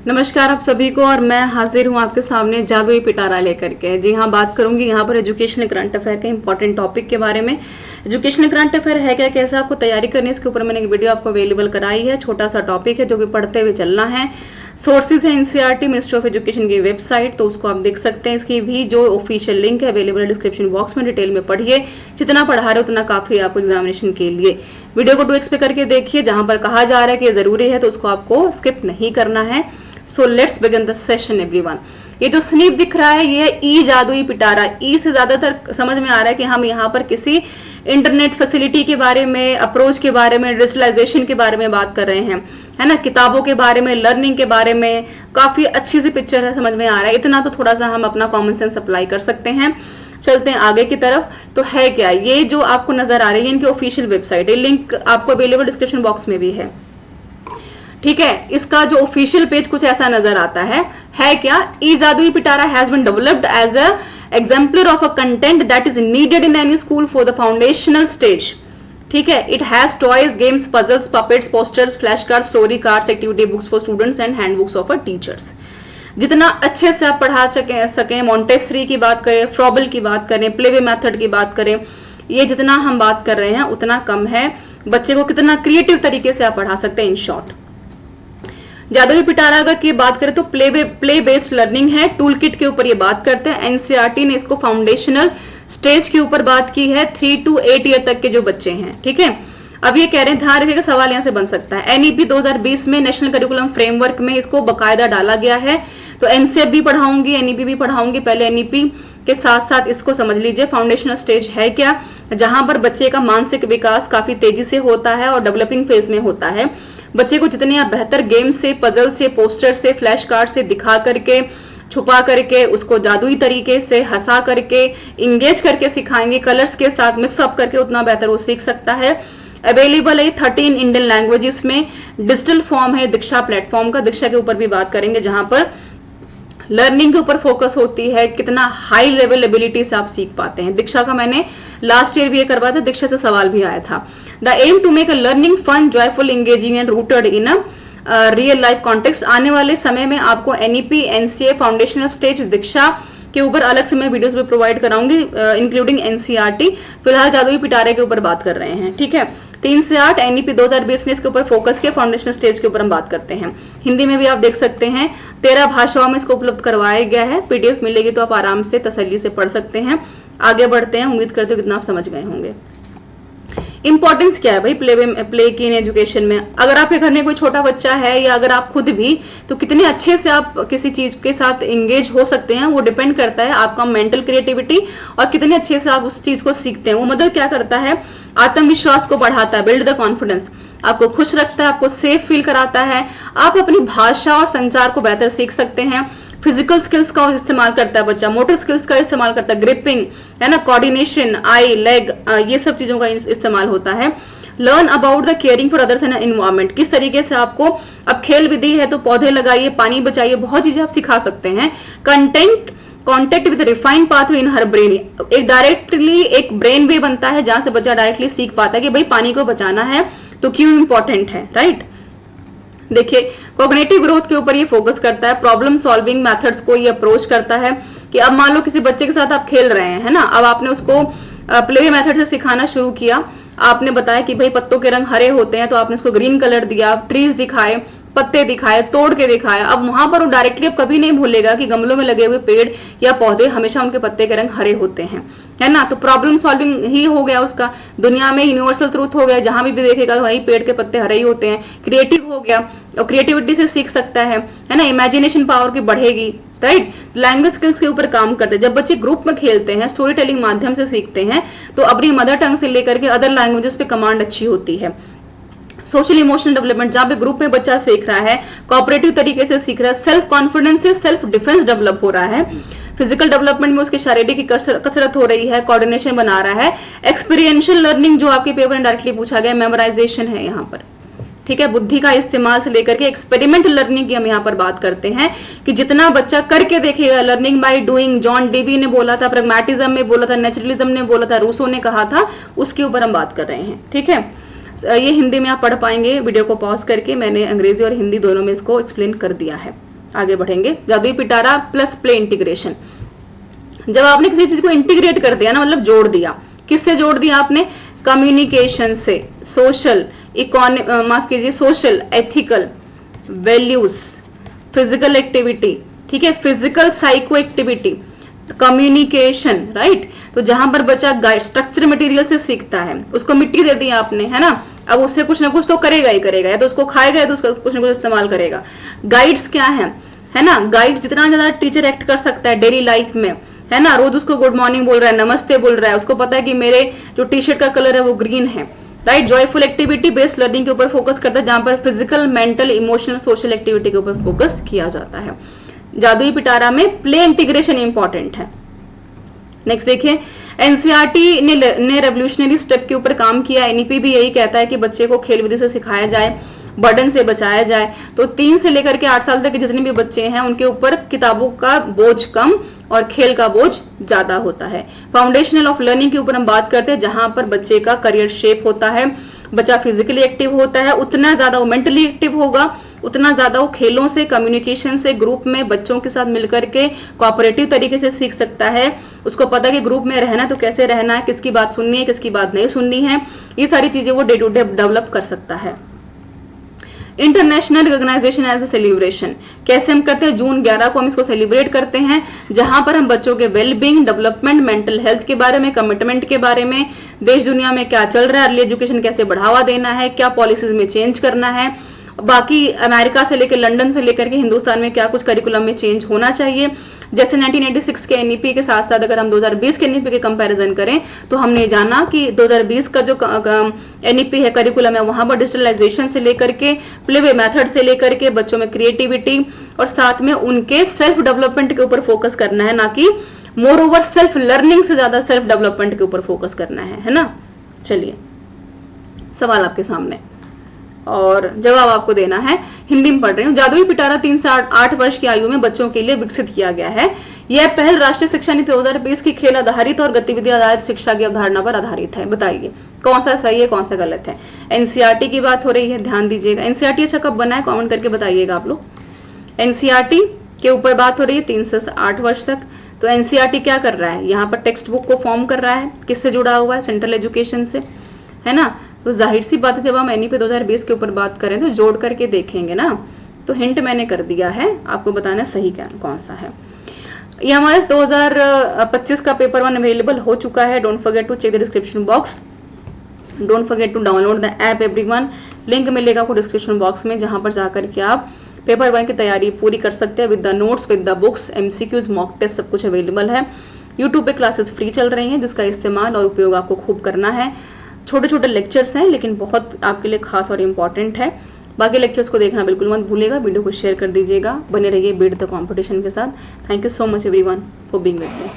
नमस्कार आप सभी को, और मैं हाजिर हूँ आपके सामने जादुई पिटारा लेकर के। जी हाँ, बात करूंगी यहाँ पर एजुकेशनल करंट अफेयर के इंपॉर्टेंट टॉपिक के बारे में। एजुकेशनल करंट अफेयर है क्या, कैसे आपको तैयारी करनी है, इसके ऊपर मैंने एक वीडियो आपको अवेलेबल कराई है। छोटा सा टॉपिक है जो कि पढ़ते हुए चलना है। सोर्सेज है एनसीईआरटी, मिनिस्ट्री ऑफ एजुकेशन की वेबसाइट, तो उसको आप देख सकते हैं। इसकी भी जो ऑफिशियल लिंक है अवेलेबल है डिस्क्रिप्शन बॉक्स में। डिटेल में पढ़िए, जितना पढ़ा रहे उतना काफी है आपको एग्जामिनेशन के लिए। वीडियो को 2x पे करके देखिए, जहां पर कहा जा रहा है कि ये जरूरी है तो उसको आपको स्किप नहीं करना है। So let's begin the session everyone. ये जो स्नीप दिख रहा है ये ई जादुई पिटारा। ई से ज्यादातर समझ में आ रहा है कि हम यहाँ पर किसी इंटरनेट फैसिलिटी के बारे में, अप्रोच के बारे में, डिजिटलाइजेशन के बारे में बात कर रहे हैं, है ना। किताबों के बारे में, लर्निंग के बारे में काफी अच्छी सी पिक्चर है, समझ में आ रहा है। इतना तो थोड़ा सा हम अपना कॉमन सेंस अप्लाई कर सकते हैं। चलते हैं आगे की तरफ। तो है क्या, ये जो आपको नजर आ रही है इनकी ऑफिशियल वेबसाइट है। लिंक आपको अवेलेबल डिस्क्रिप्शन बॉक्स में भी है, ठीक है। इसका जो ऑफिशियल पेज कुछ ऐसा नजर आता है क्या, e Jaadui Pitara has been developed as a exemplar of a content that is needed in any school for the foundational stage, ठीक है। It has toys, games, puzzles, puppets, posters, flash card, story cards, activity books for students and handbooks of a teachers. जितना अच्छे से आप पढ़ा सकें, Montessori की बात करें, फ्रॉबल की बात करें, प्लेवे मेथड की बात करें, ये जितना हम बात कर रहे हैं उतना कम है। बच्चे को कितना क्रिएटिव तरीके से आप पढ़ा सकते हैं, इन शॉर्ट। जादुई पिटारा अगर की बात करें तो प्ले बेस्ड लर्निंग है। टूल किट के ऊपर ये बात करते हैं। एनसीईआरटी ने इसको फाउंडेशनल स्टेज के ऊपर बात की है, 3 to 8 ईयर तक के जो बच्चे हैं, ठीक है। अब ये कह रहे हैं, ध्यान रखिएगा सवाल यहां से बन सकता है। एनईपी 2020 में नेशनल करिकुलम फ्रेमवर्क में इसको बकायदा डाला गया है। तो एनसीएफ भी पढ़ाऊंगी, एनईपी भी पढ़ाऊंगी। पहले एनईपी के साथ साथ इसको समझ लीजिए। फाउंडेशनल स्टेज है क्या, जहां पर बच्चे का मानसिक विकास काफी तेजी से होता है और डेवलपिंग फेज में होता है। बच्चे को जितने आप बेहतर गेम से, पजल से, पोस्टर से, फ्लैश कार्ड से दिखा करके, छुपा करके, उसको जादुई तरीके से हंसा करके, इंगेज करके सिखाएंगे, कलर्स के साथ मिक्सअप करके, उतना बेहतर वो सीख सकता है। अवेलेबल है 13 इंडियन लैंग्वेजेस में। डिजिटल फॉर्म है दीक्षा प्लेटफॉर्म का। दीक्षा के ऊपर भी बात करेंगे, जहां पर लर्निंग के ऊपर फोकस होती है, कितना हाई लेवल एबिलिटी से आप सीख पाते हैं। दीक्षा का मैंने लास्ट ईयर भी ये करवाया था, दीक्षा से सवाल भी आया था। The aim to make a learning fun, joyful, engaging and rooted in a real life context. आने वाले समय में आपको NEP, NCA, foundational stage, Diksha के ऊपर अलग से मैं वीडियोस भी प्रोवाइड कराऊंगी, इंक्लूडिंग एनसीईआरटी। फिलहाल जादुई पिटारे के ऊपर बात कर रहे हैं, ठीक है। 3 से 8 एनईपी 2020 ने इसके ऊपर फोकस किया। फाउंडेशनल स्टेज के ऊपर हम बात करते हैं। हिंदी में भी आप देख सकते हैं, 13 भाषाओं में इसको उपलब्ध करवाया गया है। पीडीएफ मिलेगी तो आप आराम से तसल्ली से पढ़ सकते हैं। आगे बढ़ते हैं, उम्मीद करते हो कितना आप समझ गए होंगे। इंपॉर्टेंस क्या है भाई प्ले की इन एजुकेशन में। अगर आपके घर में कोई छोटा बच्चा है या अगर आप खुद भी, तो कितने अच्छे से आप किसी चीज के साथ एंगेज हो सकते हैं, वो डिपेंड करता है आपका मेंटल क्रिएटिविटी और कितने अच्छे से आप उस चीज को सीखते हैं। वो मदद क्या करता है, आत्मविश्वास को बढ़ाता है, बिल्ड द कॉन्फिडेंस, आपको खुश रखता है, आपको सेफ फील कराता है। आप अपनी भाषा और संचार को बेहतर सीख सकते हैं। फिजिकल स्किल्स का इस्तेमाल करता है बच्चा, मोटर स्किल्स का इस्तेमाल करता है, ग्रिपिंग है ना, कोऑर्डिनेशन, आई, लेग, ये सब चीजों का इस्तेमाल होता है। Learn about the caring for others and environment. किस तरीके से आपको, अब खेल विधि है तो पौधे लगाइए, पानी बचाइए, बहुत चीजें आप सिखा सकते हैं। Contact with refined pathway in her brain. एक डायरेक्टली एक ब्रेन वे बनता है जहां से बच्चा डायरेक्टली सीख पाता है कि भाई पानी को बचाना है तो क्यों इंपॉर्टेंट है, राइट। देखिए, कॉग्निटिव ग्रोथ के ऊपर ये फोकस करता है। प्रॉब्लम सॉल्विंग मेथड्स को ये अप्रोच करता है कि अब मान लो किसी बच्चे के साथ आप खेल रहे हैं, है ना। अब आपने उसको प्ले मेथड से सिखाना शुरू किया। आपने बताया कि भाई पत्तों के रंग हरे होते हैं, तो आपने उसको ग्रीन कलर दिया, ट्रीज दिखाए, पत्ते दिखाए, तोड़ के दिखाया। अब वहां पर वो डायरेक्टली अब कभी नहीं भूलेगा कि गमलों में लगे हुए पेड़ या पौधे हमेशा उनके पत्ते के रंग हरे होते हैं, है ना। तो प्रॉब्लम सॉल्विंग ही हो गया उसका, दुनिया में यूनिवर्सल ट्रूथ हो गया, जहां भी देखेगा वही पेड़ के पत्ते हरे ही होते हैं। क्रिएटिव हो गया और क्रिएटिविटी से सीख सकता है ना। इमेजिनेशन पावर की बढ़ेगी, राइट। लैंग्वेज स्किल्स के ऊपर काम करते हैं। जब बच्चे ग्रुप में खेलते हैं, स्टोरी टेलिंग माध्यम से सीखते हैं, तो अपनी मदर टंग से लेकर के अदर लैंग्वेजेस पे कमांड अच्छी होती है। सोशल इमोशनल डेवलपमेंट, जहां पे ग्रुप में बच्चा सीख रहा है, कोऑपरेटिव तरीके से सीख रहा है, सेल्फ कॉन्फिडेंस से सेल्फ डिफेंस डेवलप हो रहा है। फिजिकल डेवलपमेंट में उसकी शारीरिक की कसरत हो रही है, कोऑर्डिनेशन बना रहा है। एक्सपीरियंशियल लर्निंग, जो आपके पेपर में डायरेक्टली पूछा गया, मेमोराइजेशन है यहाँ पर, ठीक है। बुद्धि का इस्तेमाल से लेकर के एक्सपेरिमेंट लर्निंग की हम यहाँ पर बात करते हैं कि जितना बच्चा करके देखेगा, learning by doing, John Dewey ने बोला था, प्रैग्मैटिज्म में बोला था, नेचुरलिज्म ने बोला था, रूसो ने कहा था, उसके ऊपर हम बात कर रहे हैं, ठीक है। ये हिंदी में आप पढ़ पाएंगे, वीडियो को पॉज करके मैंने अंग्रेजी और हिंदी दोनों में इसको एक्सप्लेन कर दिया है। आगे बढ़ेंगे। जादुई पिटारा प्लस प्ले इंटीग्रेशन, जब आपने किसी चीज को इंटीग्रेट कर दिया ना, मतलब जोड़ दिया, किससे जोड़ दिया आपने? कम्युनिकेशन से, सोशल माफ कीजिए, social ethical values, physical activity, ठीक है, physical psycho activity, communication, right. तो जहां पर बच्चा गाइड स्ट्रक्चर मटेरियल से सीखता है, उसको मिट्टी दे दी आपने, है ना, अब उससे कुछ ना कुछ तो करेगा ही करेगा, या तो उसको खाएगा या तो उसका कुछ ना कुछ इस्तेमाल करेगा। गाइड्स क्या है ना, गाइड्स जितना ज्यादा टीचर एक्ट कर सकता है डेली लाइफ में, है ना, रोज उसको गुड मॉर्निंग बोल रहा है, नमस्ते बोल रहा है, उसको पता है कि मेरे जो टी शर्ट का कलर है वो ग्रीन है, right. Joyful activity based learning के ऊपर फोकस करता है, जहां पर physical, mental, emotional, social activity के ऊपर फोकस किया जाता है। जादुई पिटारा में प्ले इंटीग्रेशन इंपॉर्टेंट है। नेक्स्ट देखिए, एनसीईआरटी ने रेवोल्यूशनरी स्टेप के ऊपर काम किया। एनईपी भी यही कहता है कि बच्चे को खेल विधि से सिखाया जाए, बर्डन से बचाया जाए। तो 3 से लेकर के 8 साल तक के जितने भी बच्चे हैं उनके ऊपर किताबों का बोझ कम और खेल का बोझ ज्यादा होता है। फाउंडेशनल ऑफ लर्निंग के ऊपर हम बात करते हैं, जहां पर बच्चे का करियर शेप होता है, बच्चा फिजिकली एक्टिव होता है, उतना ज्यादा वो मेंटली एक्टिव होगा, उतना ज्यादा वो खेलों से, कम्युनिकेशन से, ग्रुप में बच्चों के साथ मिलकर के कोऑपरेटिव तरीके से सीख सकता है। उसको पता है कि ग्रुप में रहना तो कैसे रहना है, किसकी बात सुननी है, किसकी बात नहीं सुननी है, ये सारी चीजें वो डे टू डे डेवलप कर सकता है। International recognisation as a celebration, कैसे हम करते हैं? जून 11 को हम इसको सेलिब्रेट करते हैं, जहां पर हम बच्चों के वेलबींग, डेवलपमेंट, मेंटल हेल्थ के बारे में, कमिटमेंट के बारे में, देश दुनिया में क्या चल रहा है, अर्ली एजुकेशन कैसे बढ़ावा देना है, क्या पॉलिसीज में चेंज करना है, बाकी अमेरिका से लेकर लंदन से लेकर के हिंदुस्तान में क्या कुछ करिकुलम में चेंज होना चाहिए। जैसे 1986 के एनईपी के साथ साथ अगर हम 2020 के एनईपी के कंपैरिजन करें तो हमने जाना कि 2020 का जो एनईपी है, करिकुलम है, वहां पर डिजिटलाइजेशन से लेकर के, प्लेवे मेथड से लेकर के, बच्चों में क्रिएटिविटी और साथ में उनके सेल्फ डेवलपमेंट के ऊपर फोकस करना है, ना कि मोर ओवर सेल्फ लर्निंग से ज्यादा सेल्फ डेवलपमेंट के ऊपर फोकस करना है ना। चलिए, सवाल आपके सामने और जवाब आपको देना है। हिंदी में पढ़ रही हूँ। जादुई पिटारा 3 से 8 वर्ष की आयु में बच्चों के लिए विकसित किया गया है। यह पहल राष्ट्रीय शिक्षा नीति 2020 की खेल आधारित और गतिविधि आधारित शिक्षा की अवधारणा पर आधारित है। बताइए कौन सा सही है, कौन सा गलत है। एनसीईआरटी की बात हो रही है, ध्यान दीजिएगा। एनसीईआरटी अच्छा कब बना है, कॉमेंट करके बताइएगा आप लोग। एनसीईआरटी के ऊपर बात हो रही है 3 से 8 वर्ष तक। तो एनसीईआरटी क्या कर रहा है, यहाँ पर टेक्स्ट बुक को फॉर्म कर रहा है, किससे जुड़ा हुआ है? सेंट्रल एजुकेशन से, है ना। तो जाहिर सी बात है, जब हम एनईपी 2020 के ऊपर बात करें तो जोड़ करके देखेंगे ना। तो हिंट मैंने कर दिया है, आपको बताना सही क्या कौन सा है। ये हमारे 2025 का पेपर 1 अवेलेबल हो चुका है। Don't forget to check the description box, don't forget to download the app everyone. Link मिलेगा आपको डिस्क्रिप्शन बॉक्स में, जहां पर जाकर के आप पेपर 1 की तैयारी पूरी कर सकते हैं with the notes, with the books, MCQs, mock test, सब कुछ अवेलेबल है। यूट्यूब पे क्लासेस फ्री चल रही हैं, जिसका इस्तेमाल और उपयोग आपको खूब करना है। छोटे छोटे लेक्चर्स हैं लेकिन बहुत आपके लिए खास और इम्पॉर्टेंट है। बाकी लेक्चर्स को देखना बिल्कुल मत भूलिएगा। वीडियो को शेयर कर दीजिएगा। बने रहिए बीट द कंपटीशन के साथ। Thank you so much everyone for being with me.